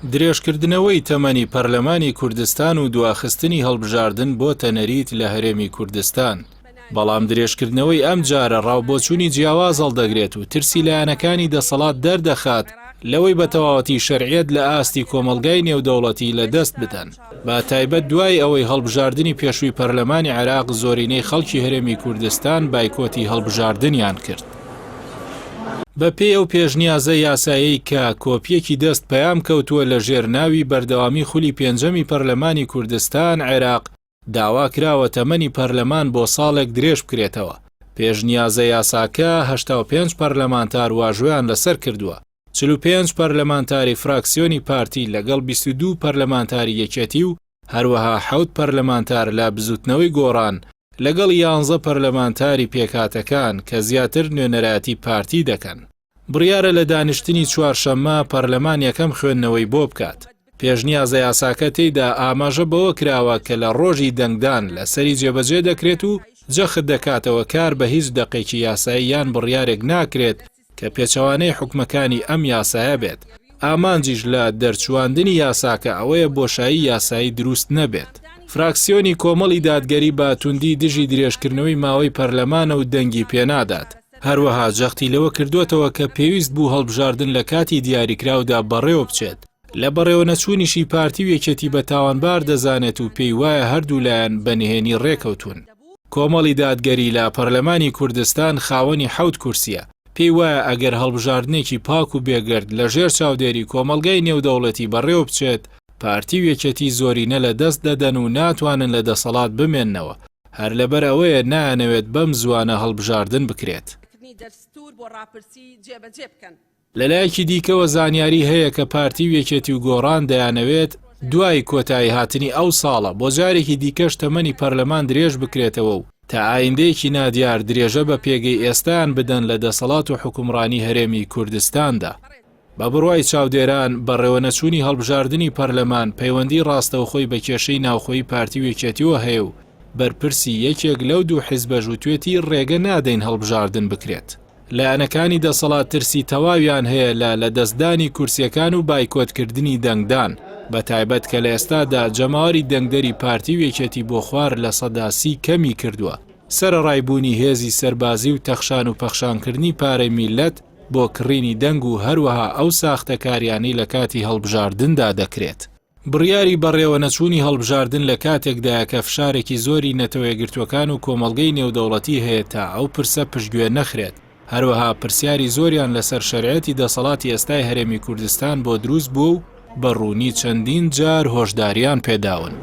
درێژکردنەوەی تەمەنی پەرلەمانی کوردستان و دواخستنی هەڵبژاردن بۆتە نەریت لە هەرێمی کوردستان. بەڵام درێژکردنەوەی ئەم جارە ڕاوبۆچوونی جیاواز هەڵدەگرێت و ترسی لایەنەکانی دەسەڵات دەردەخات لەوەی بە تەواوەتی شەرعیەت لە ئاستی کۆمەڵگای نێودەوڵەتی لەدەست بدەن. بە تایبەت دوای ئەوەی هەڵبژاردننی پێشووی پەرلەمانی عێراق زۆرینەی خەڵکی هەرێمی کوردستان بایکۆتی هەڵبژاردنیان کرد. بە پێی ئەو پێشنیازە یاسایی کە کۆپیەکی دەست پەیام کەوتووە لە ژێرناوی بەردەوامی خولی پێنجەمی پەرلەمانی کوردستان عێراق داوا کراوە تەمەنی پەرلەمان بۆ ساڵێک درێژ بکرێتەوە. پێشنیازە یاساکە 85 پەرلەمانتار واژویان لەسەر کردووە. 45 پەرلەمانتاری فراکسیۆنی پارتی لەگەڵ 22 پەرلەمانتاری یەکێتی و هەروەها 7 پەرلەمانتار لە بزوتنەوەی گۆڕان لەگەڵ 11 پەرلەمانتاری پێکهاتەکان کە زیاتر نوێنەرایەتی پارتی دەکەن. بڕیارە لە دانیشتنی چوارشەممە پەرلەمان یەکەم خوێندنەوەی بۆ بکات. پێشنیازە یاساکە تێیدا ئاماژە بەوە کراوە کە لە ڕۆژی دەنگدان لە سەری جێبەجێ دەکرێت و جەخت دەکاتەوە کار بە هیچ دەقێکی یاسایی یان بڕیارێک ناکرێت کە پێچەوانەی حکومەکانی ئەم یاسایە بێت. ئامانجیش لە دەرچواندنی یاساکە ئەوەیە بۆشایی یاسایی دروست نەبێت. فراکسیۆنی کۆمەڵی دادگەری بە توندی دژی درێژکردنەوەی ماوەی پەرلەمانە و دەنگی پێنادات. هەروەها جەختی لەوە کردوێتەوە کە پێویست بوو هەڵبژاردن لە کاتی دیاریکراودا بەڕێوە بچێت. لە بەڕێوە نەچوونیشی پارتی و یەکێتی بە تاوانبار دەزانێت و پێی وایە هەردوو لایەن بەنهێنی ڕێکەوتون. کۆمەڵی دادگەری لە پەرلەمانی کوردستان خاوەنی 7 کورسیە. پێی وایە ئەگەر هەڵبژاردنێکی پاک و بێگرد لە ژێر چاودێری کۆمەڵگای نێودەوڵەتی بەڕێوە بچێت، پارتی و یەکێتی زۆرینە لە دەست دەدەن و ناتوانن لە دەسەڵات بمێننەوە. هەر لەبەر ئەوەیە نایانەوێت بەم زوانە هەڵبژاردن بکرێت. لەلایەکی دیکەوە زانیاری هەیە کە پارتی و یەکێتی و گۆڕان دەیانەوێت دوای کۆتایی هاتنی ئەو ساڵە بۆ جارێکی دیکەش تەمەنی پەرلەمان درێژ بکرێتەوە و تا ئایندەیەکی نادیار درێژە بە پێگەی ئێستان بدەن لە دەسەڵات و حکومڕانی هەرێمی کوردستاندا. بە بڕوای چاودێران بەڕێوەنەچوونی هەڵبژاردننی پەرلەمان پەیوەندی ڕاستەوخۆی بە کێشەی ناوخۆی پارتی و یەکێتیوە هەیە و بەرپرسی یەکێک لەو دوو حیزبە ژووتوێتی ڕێگە نادەین هەڵبژاردن بکرێت. لایەنەکانی دەسەڵات ترسی تەواویان هەیە لە دەستدانی کورسیەکان و بایکۆتکردنی دەنگدان، بە تایبەت کە لە ئێستادا جەماوەری دەنگدەری پارتی و یەکێتی بۆ خوار لە سەدا 30 کەمی کردووە. سەرەڕایبوونی هێزی سەربازی و تەخشان و پەخشانکردنی پارەی میلەت بۆ کڕینی دەنگ و هەروەها ئەو ساختە کاریانەی لە کاتی هەڵبژاردندا دەکرێت. بڕیاری بەڕێوە نەچوونی هەڵبژاردن لە کاتێکدایە کە فشارێکی زۆری نەتەوەیەگرتوەکان و کۆمەڵگەی نێودەوڵەتی هەیە تا ئەو پرسە پشتگوێ نەخرێت. هەروەها پرسیاری زۆریان لەسەر شەرعەتی دەسەڵاتی ئێستای هەرێمی کوردستان بۆ دروست بوو و بەڕوونی چەندین جار هۆشداریان پێداون.